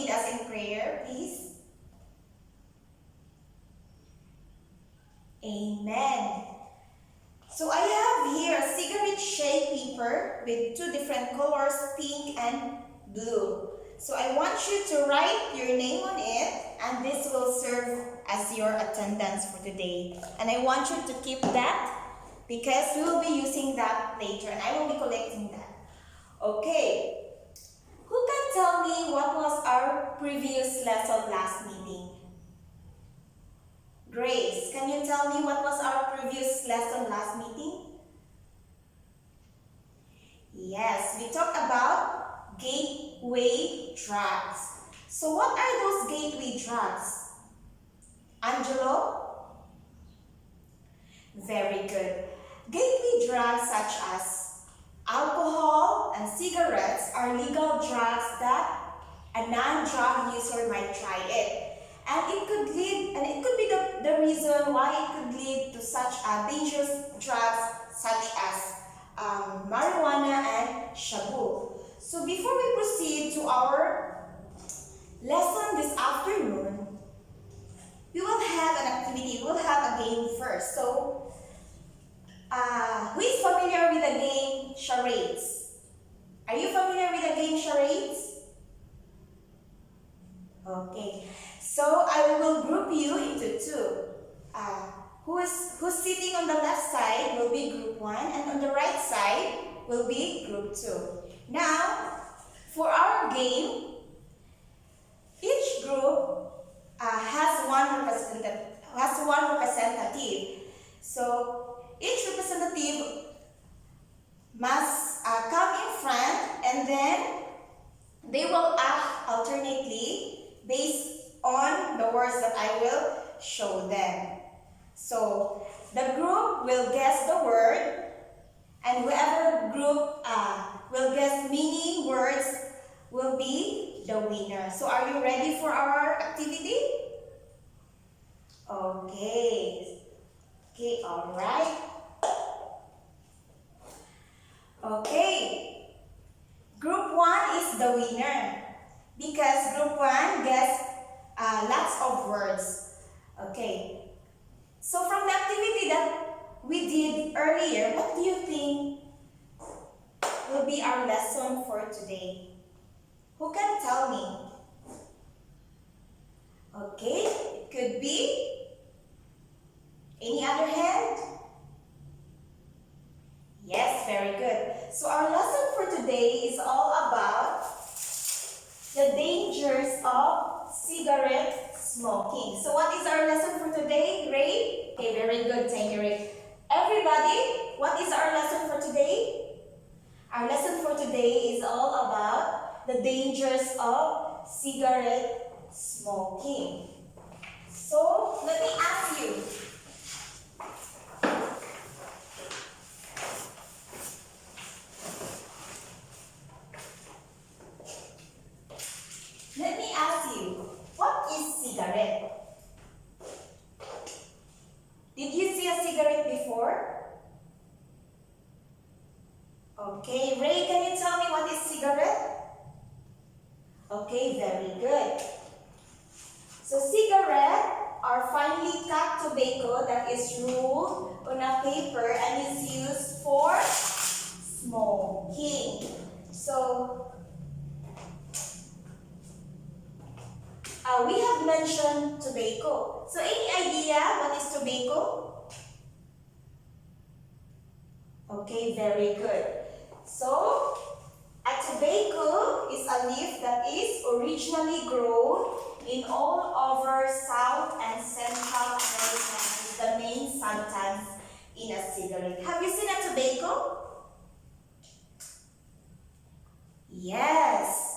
lead us in prayer, please? Amen. So I have here a cigarette shade paper with two different colors, pink and blue. So I want you to write your name on it, and this will serve as your attendance for today. And I want you to keep that because we will be using that later and I will be collecting that. Okay. Who can tell me what was our previous lesson last meeting? Grace, can you tell me what was our previous lesson last meeting? Yes, we talked about gateway drugs. So what are those gateway drugs? Angelo? Very good. Gateway drugs such as alcohol and cigarettes are legal drugs that a non-drug user might try it. And it could be the reason why it could lead to such dangerous drugs such as marijuana and shabu. So before we proceed to our lesson this afternoon, we will have an activity, we will have a game first. So, who is familiar with the game charades? Are you familiar with the game charades? Okay. So I will group you into two. Who's sitting on the left side will be group 1 and on the right side will be group 2. Now, for our game, each group has one representative. So each representative must come in front and then they will act alternately based on the words that I will show them. So the group will guess the word, and whoever group will guess meaning words will be the winner. So are you ready for our activity? Okay. Okay, all right. Okay. Group 1 is the winner because group 1 guessed lots of words. Okay. So from the activity that we did earlier, what do you think will be our lesson for today? Who can tell me? Okay, it could be any other hand? Yes, very good. So our lesson for today is all about the dangers of cigarette smoking. So what is our lesson for today, Ray? Okay, very good. Thank you, Ray. Everybody, what is our lesson for today? Our lesson for today is all about the dangers of cigarette smoking. So let me ask you. Let me ask you, what is cigarette? Did you see a cigarette before? Okay, Ray, can you tell me what is cigarette? Okay, very good. So cigarette are finely cut tobacco that is rolled on a paper and is used for smoking. So we have mentioned tobacco. So any idea what is tobacco? Okay, very good. So a tobacco is a leaf that is originally grown in all over South and Central America. It's the main substance in a cigarette. Have you seen a tobacco? Yes.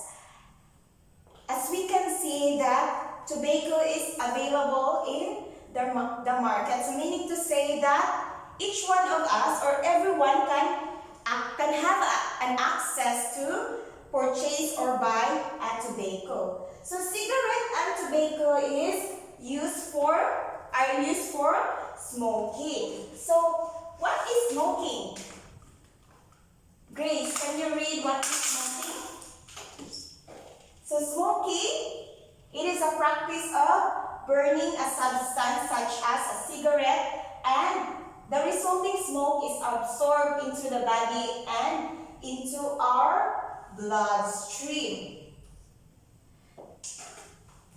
As we can see that tobacco is available in the markets, meaning to say that each one of us or everyone can have an access to purchase or buy a tobacco. So cigarette and tobacco are used for smoking. So what is smoking? Grace, can you read what is smoking? So smoking practice of burning a substance such as a cigarette, and the resulting smoke is absorbed into the body and into our bloodstream.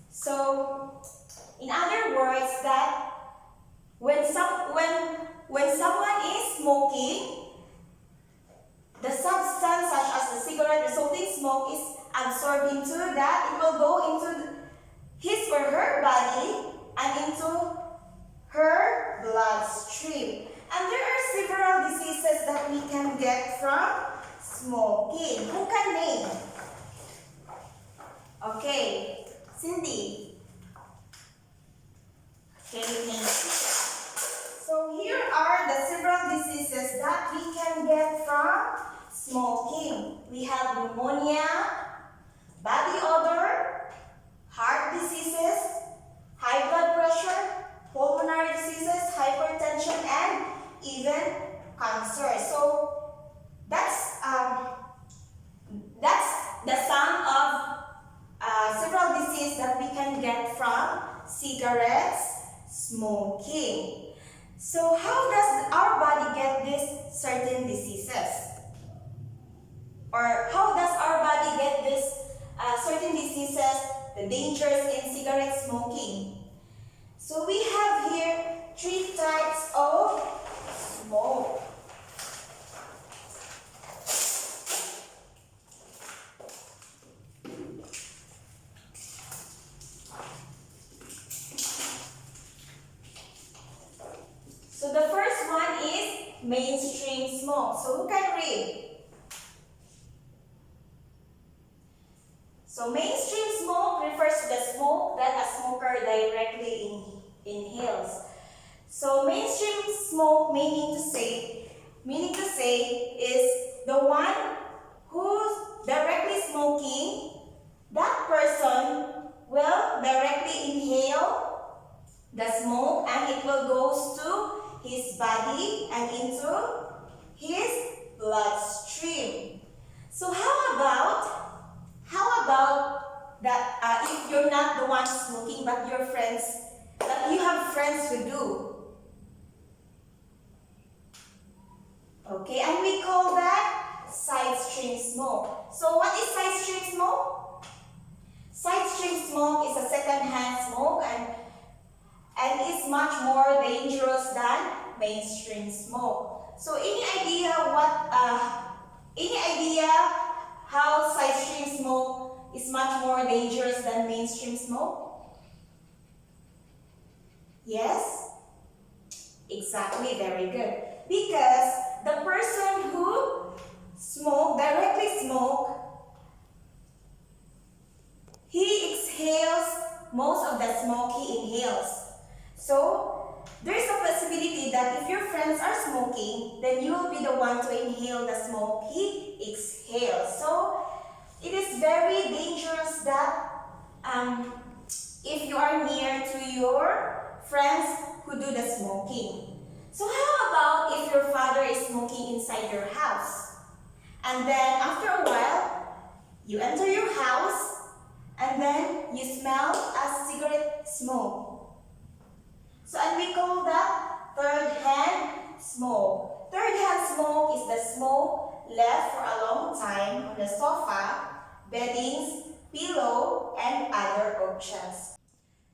So, in other words, that when someone is smoking, the substance such as the cigarette resulting smoke is absorbed into that. It will go into his or her body and into her bloodstream. And there are several diseases that we can get from smoking. Who can name? Okay, Cindy. Can you name? So here are the several diseases that we can get from smoking. We have pneumonia, body odor, heart diseases, high blood pressure, pulmonary diseases, hypertension, and even cancer. So that's the sum of several diseases that we can get from cigarettes smoking. So how does our body get these certain diseases? Or how does our body get these certain diseases, the dangers in cigarette smoking? So we have here 3 types of smoke. So the first one is mainstream smoke. So who can read? So mainstream smoke refers to the smoke that a smoker directly inhales. So mainstream smoke meaning to say is the one who's directly smoking. That person will directly inhale the smoke and it will go to his body and into his bloodstream. So how about that if you're not the one smoking but your friends, that you have friends who do? Okay, and we call that side stream smoke. So what is side stream smoke? Side stream smoke is a second-hand smoke and is much more dangerous than mainstream smoke. So any idea how side stream smoke is much more dangerous than mainstream smoke? Yes? Exactly, very good. Because the person who directly smoke, he exhales most of the smoke he inhales. So, there's a possibility that if your friends are smoking, then you will be the one to inhale the smoke he exhales. So, it is very dangerous that if you are near to your friends who do the smoking. So how about if your father is smoking inside your house? And then after a while, you enter your house and then you smell a cigarette smoke. So and we call that third-hand smoke. Third-hand smoke is the smoke left for a long time on the sofa, beddings, pillow, and other objects.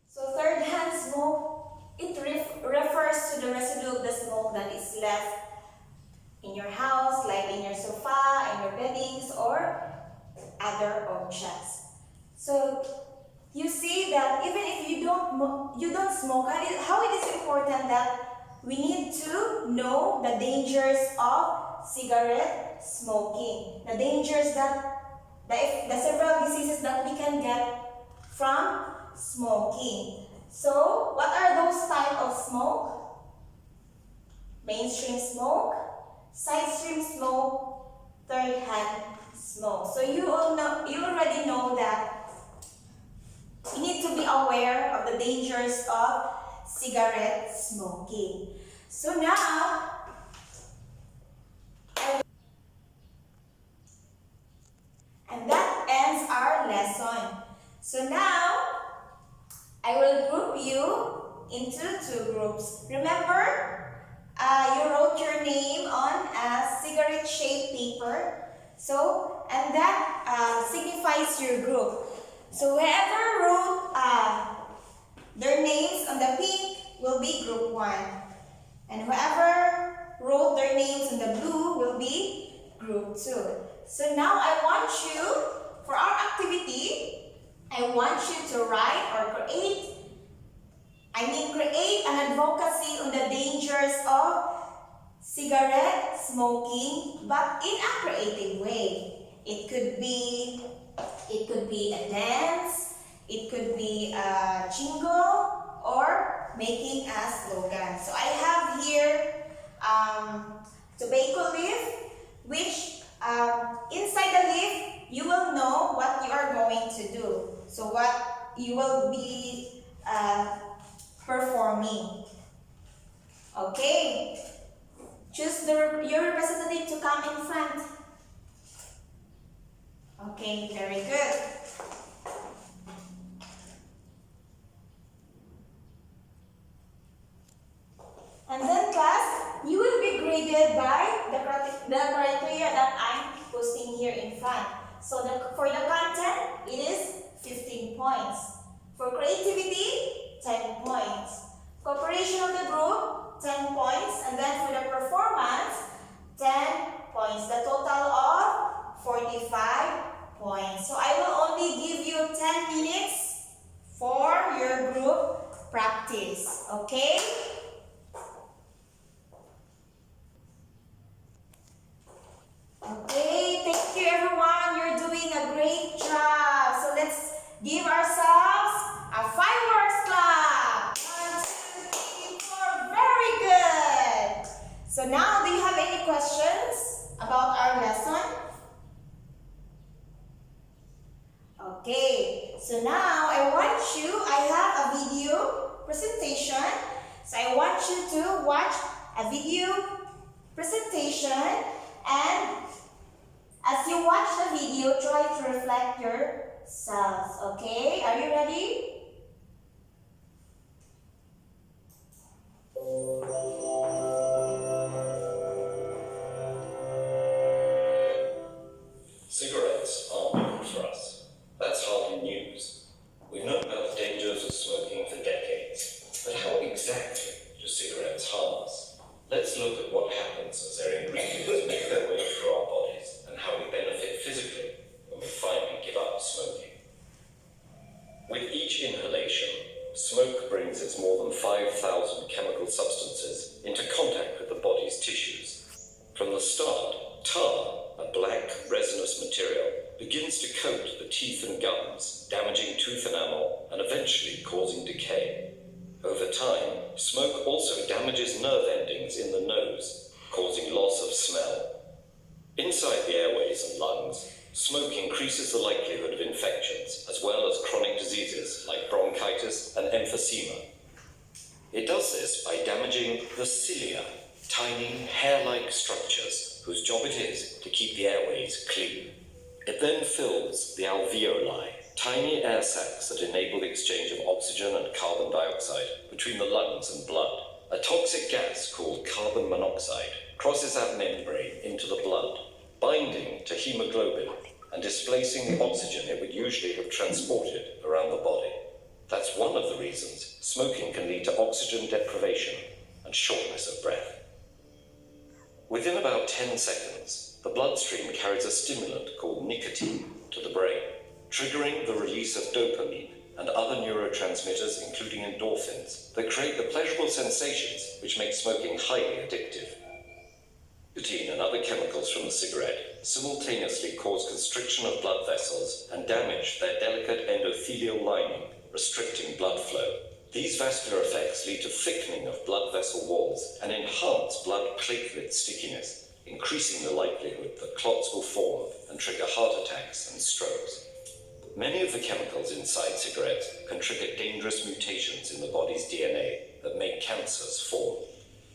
So third-hand smoke, it refers to the residue of the smoke that is left in your house, like in your sofa, in your beddings, or other objects. So you see that even if you don't smoke, how it is important that we need to know the dangers of cigarette smoking, the dangers the several diseases that we can get from smoking. So, what are those types of smoke? Mainstream smoke, side stream smoke, third-hand smoke. So you already know that you need to be aware of the dangers of cigarette smoking. So now, and that ends our lesson. So now, I will group you into two groups. Remember, you wrote your name on a cigarette-shaped paper. So, and that signifies your group. So whoever wrote their names on the pink will be group 1. And whoever wrote their names in the blue will be group 2. So now I want you, for our activity, I want you to write or create an advocacy on the dangers of cigarette smoking, but in a creative way. It could be a dance, it could be a jingle, or making a slogan. So I have here tobacco leaf, which inside the leaf you will know what you are going to do. So what you will be performing. Okay. Choose your representative to come in front. Okay, very good. And then class, you will be graded by the criteria that I'm posting here in front. So for the content, it is 15 points. For creativity, 10 points. Cooperation of the group, 10 points. And then for the performance, 10 points. The total of 45 points. So I will only give you 10 minutes for your group practice. Okay? Okay, thank you everyone. You're doing a great job. So let's give ourselves a fireworks clap. 1, 2, 3, 4. Very good. So now, do you have any questions about our lesson? Okay, so now I have a video presentation. So I want you to watch a video presentation, and as you watch the video, try to reflect yourselves. Okay, are you ready? Cigarettes aren't good for us. That's hardly news. We've known about the dangers of smoking for decades. But how exactly do cigarettes harm us? Let's look at what happens as their ingredients make their way through our bodies and how we benefit physically when we finally give up smoking. With each inhalation, smoke brings its more than 5,000 chemical substances into contact with the body's tissues. From the start, tar, a black, resinous material, begins to coat the teeth and gums, damaging tooth enamel and eventually causing decay. Over time, smoke also damages nerve endings in the nose, causing loss of smell. Inside the airways and lungs, smoke increases the likelihood of infections, as well as chronic diseases like bronchitis and emphysema. It does this by damaging the cilia, tiny hair-like structures whose job it is to keep the airways clean. It then fills the alveoli, tiny air sacs that enable the exchange of oxygen and carbon dioxide between the lungs and blood. A toxic gas called carbon monoxide crosses that membrane into the blood, binding to hemoglobin and displacing the oxygen it would usually have transported around the body. That's one of the reasons smoking can lead to oxygen deprivation and shortness of breath. Within about 10 seconds, the bloodstream carries a stimulant called nicotine to the brain, triggering the release of dopamine and other neurotransmitters, including endorphins, that create the pleasurable sensations which make smoking highly addictive. Nicotine and other chemicals from the cigarette simultaneously cause constriction of blood vessels and damage their delicate endothelial lining, restricting blood flow. These vascular effects lead to thickening of blood vessel walls and enhance blood platelet stickiness, increasing the likelihood that clots will form and trigger heart attacks and strokes. Many of the chemicals inside cigarettes can trigger dangerous mutations in the body's DNA that make cancers form.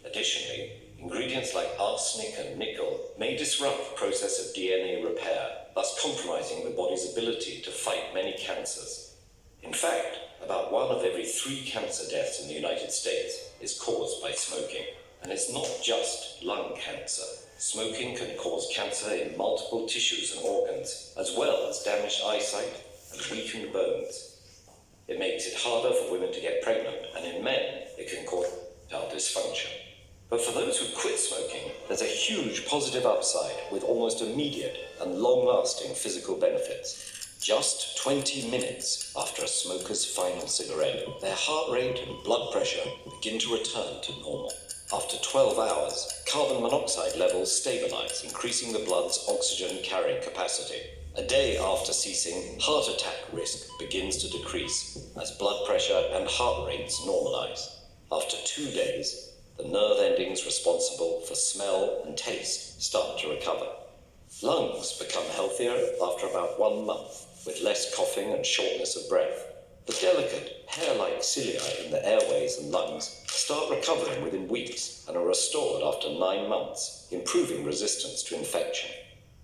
Additionally, ingredients like arsenic and nickel may disrupt the process of DNA repair, thus compromising the body's ability to fight many cancers. In fact, about 1 of every 3 cancer deaths in the United States is caused by smoking. And it's not just lung cancer. Smoking can cause cancer in multiple tissues and organs, as well as damaged eyesight and weakened bones. It makes it harder for women to get pregnant, and in men, it can cause erectile dysfunction. But for those who quit smoking, there's a huge positive upside with almost immediate and long-lasting physical benefits. Just 20 minutes after a smoker's final cigarette, their heart rate and blood pressure begin to return to normal. After 12 hours, carbon monoxide levels stabilize, increasing the blood's oxygen carrying capacity. A day after ceasing, heart attack risk begins to decrease as blood pressure and heart rates normalize. After 2 days, the nerve endings responsible for smell and taste start to recover. Lungs become healthier after about 1 month, with less coughing and shortness of breath. The delicate, hair-like cilia in the airways and lungs start recovering within weeks and are restored after 9 months, improving resistance to infection.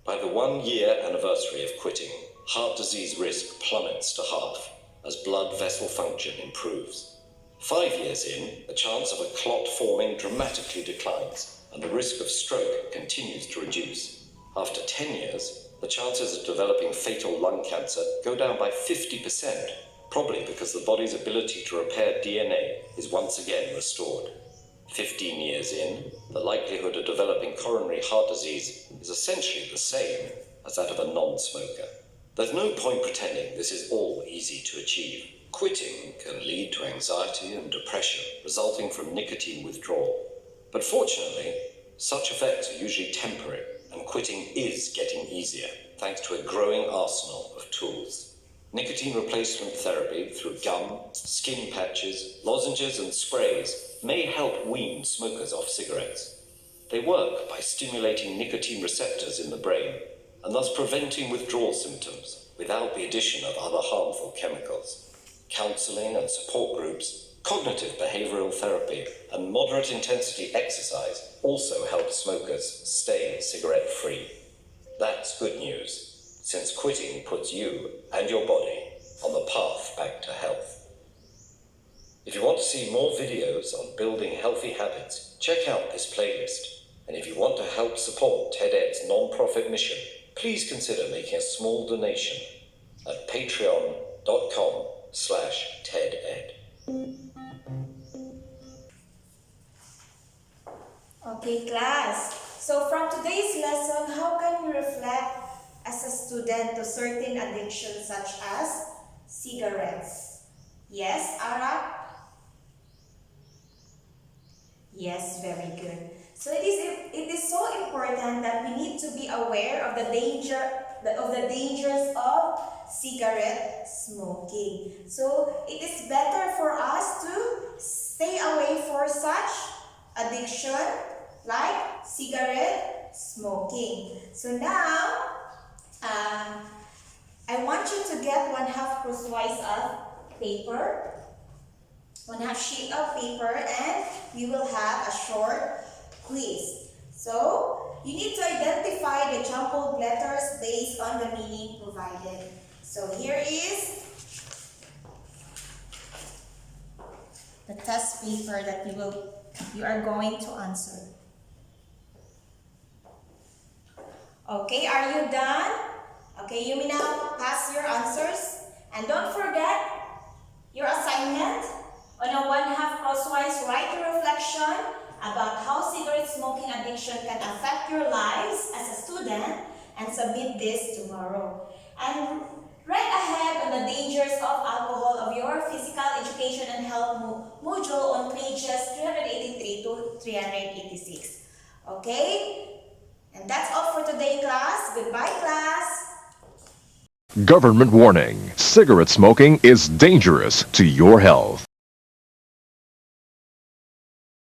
By the 1-year anniversary of quitting, heart disease risk plummets to half as blood vessel function improves. 5 years in, the chance of a clot forming dramatically declines, and the risk of stroke continues to reduce. After 10 years, the chances of developing fatal lung cancer go down by 50%, probably because the body's ability to repair DNA is once again restored. 15 years in, the likelihood of developing coronary heart disease is essentially the same as that of a non-smoker. There's no point pretending this is all easy to achieve. Quitting can lead to anxiety and depression resulting from nicotine withdrawal. But fortunately, such effects are usually temporary, and quitting is getting easier thanks to a growing arsenal of tools. Nicotine replacement therapy through gum, skin patches, lozenges and sprays may help wean smokers off cigarettes. They work by stimulating nicotine receptors in the brain and thus preventing withdrawal symptoms without the addition of other harmful chemicals. Counseling and support groups, cognitive behavioral therapy and moderate intensity exercise also help smokers stay cigarette-free. That's good news, since quitting puts you and your body on the path back to health. If you want to see more videos on building healthy habits, check out this playlist. And if you want to help support TEDED's non-profit mission, please consider making a small donation at patreon.com/TEDED. Okay, class. So from today's lesson, how can we reflect as a student to certain addictions such as cigarettes? Yes, Ara? Yes, very good. So it is so important that we need to be aware of the dangers of cigarette smoking. So it is better for us to stay away for such addiction like cigarette smoking. So now, I want you to get 1/2 crosswise of paper, 1/2 sheet of paper, and we will have a short quiz. So you need to identify the jumbled letters based on the meaning provided. So here is the test paper that you are going to answer. Okay, are you done? Okay, you may now pass your answers. And don't forget your assignment. On a 1/2 crosswise, write a reflection about how cigarette smoking addiction can affect your lives as a student and submit this tomorrow. And write ahead on the dangers of alcohol of your physical education and health module on pages 383 to 386. Okay? And that's all for today, class. Goodbye, class. Government warning. Cigarette smoking is dangerous to your health.